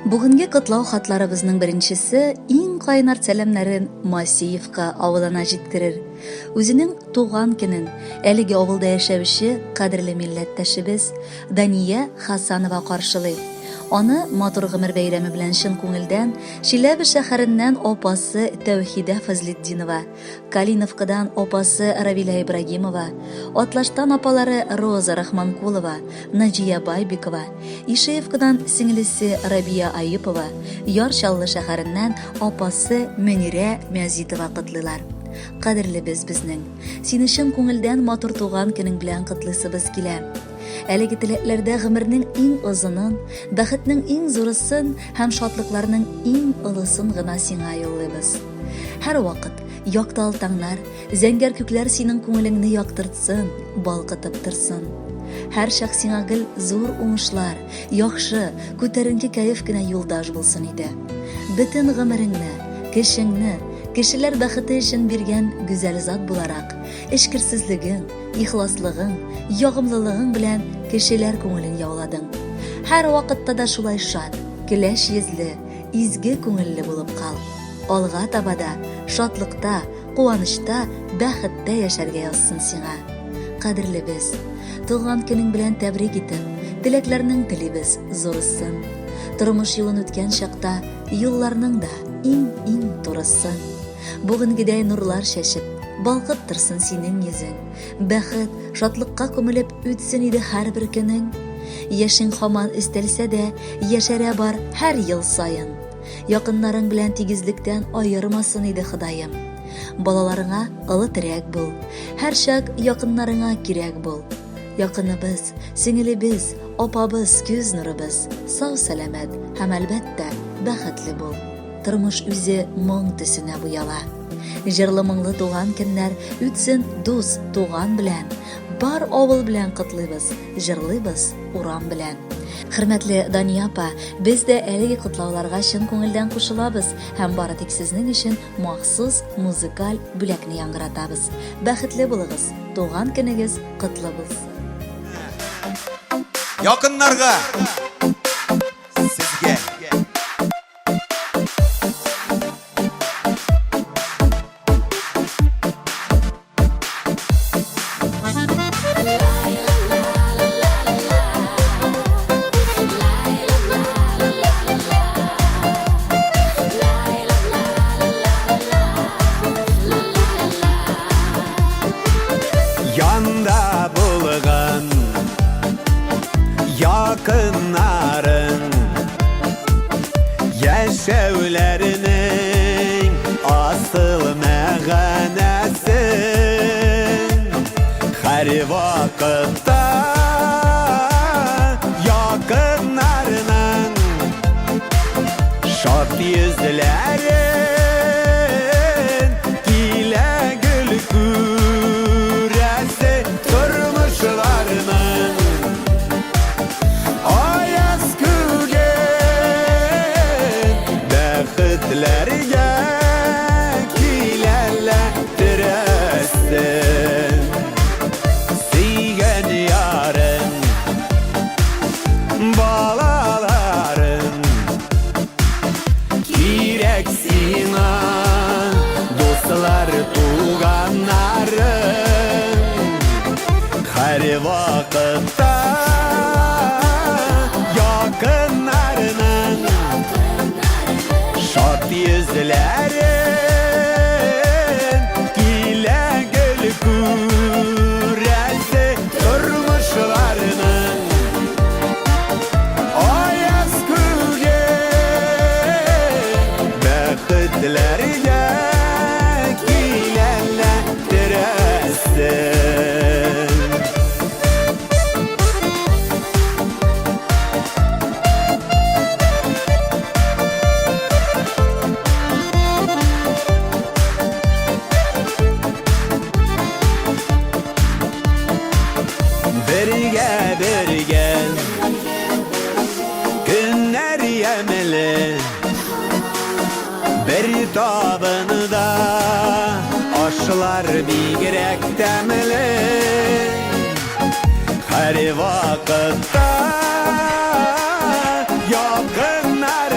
Бүгінгі құтлау хатларыбызның біріншісі ең қайнар сәлемнәрен Масеевка авылына жеткірір. Өзінің туған көнін әлеге авылда яшәүче қадірлі милләттәшебез Дания Хасанова қаршылый. Аны матур гомер бәйрәме белән чын күңелдән Чиләбе шәһәреннән апасы Тәүхидә Фазлетдинова, Калиновкадан апасы Равиля Ибрагимова, Атлаштан апалары Роза Рахманкулова, Наҗия Байбикова, Ишеевкадан сеңлесе Рабия Айыпова, Ярчаллы шәһәреннән апасы Мөнирә Мәзитова котлыйлар. Кадерле безнең, сине чын күңелдән матур туган көнең белән котлыйсыбыз килә. Әлеге теләкләрдә гомернең иң озынын, бәхетнең иң зурысын һәм шатлыкларның иң олысын гына сиңа юллыйбыз. Һәр вакыт яктал таңнар, зәңгәр күкләр синең күңелеңне яктыртсын, балкытып торсын. Һәр шәхсиңа гел зур уңышлар, яхшы, күтәренке кәеф кенә юлдаш булсын иде. Бөтен гомереңне, кешеңне, кешеләр бәхете өчен биргән гүзәл зат буларак, эшкерсезлегең, ихласлыгың, ягымлылыгың белән кешеләр күңелен яуладың. Һәр вакытта да шулай шат, көләч йөзле, изге күңелле булып кал. Алга табада, шатлыкта, куанычта, бәхеттә яшәргә язсын сиңа. Кадерле без, туган көнең белән тәбрик итеп, теләкләрнең телибез зурысын. Тормыш юлын үткән чакта, юлларның да иң турысын. Бүгенгедәй нурлар шәшеп, балкып торсын синең йөзең. Бәхет, шатлыкка күмелеп үтсен иде һәрбер көнең. Яшең һаман өстәлсә дә, яшәрә бар һәр ел сайын. Якыннарың белән тигезлектән аермасын иде Ходаем. Балаларыңа олы терәк бул, һәр чак якыннарыңа кирәк бул. Якыныбыз, сеңелебез, апабыз, күз нурыбыз, сау сәламәт һәм әлбәттә бәхетле бул. Тормыш үзе моң төсенә буяла. Җырлы моңлы туган көннәр үтсен дус туган белән. Бар авыл белән котлыйбыз, җырлыйбыз урам белән. Хөрмәтле Дания апа, без дә әлеге котлауларга чын күңелдән кушылабыз һәм бары тик сезнең өчен махсус музыкаль бүләкне яңгыратабыз. Бәхетле булыгыз, туган көнегез котлы булсын. Якыннарга сезгә Yanda bulgan yakınların yaşevlerinin asıl məğənəsi her vakitte yakınlarının şad yüzlerin ile gül küresi durmuşlarının ayaz kügen bәхетlerge kilerletirəsin Siygen yarın balaların kirek sina dostlar tuğanların her vakitte yakınlarının şad yüzlerin ile gül küresi durmuşlarının ayaz kügen bәхетlerge kilerletirəsin Birge günler yemeli bir tabını aşılar bigrek temeli her vakitte yakınlar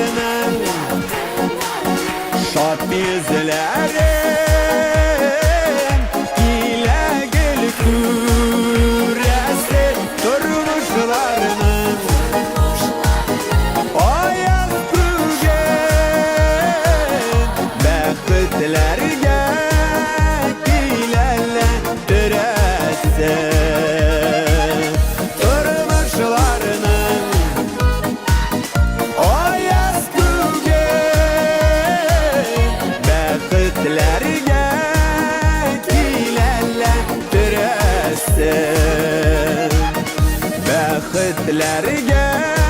бәхетләргә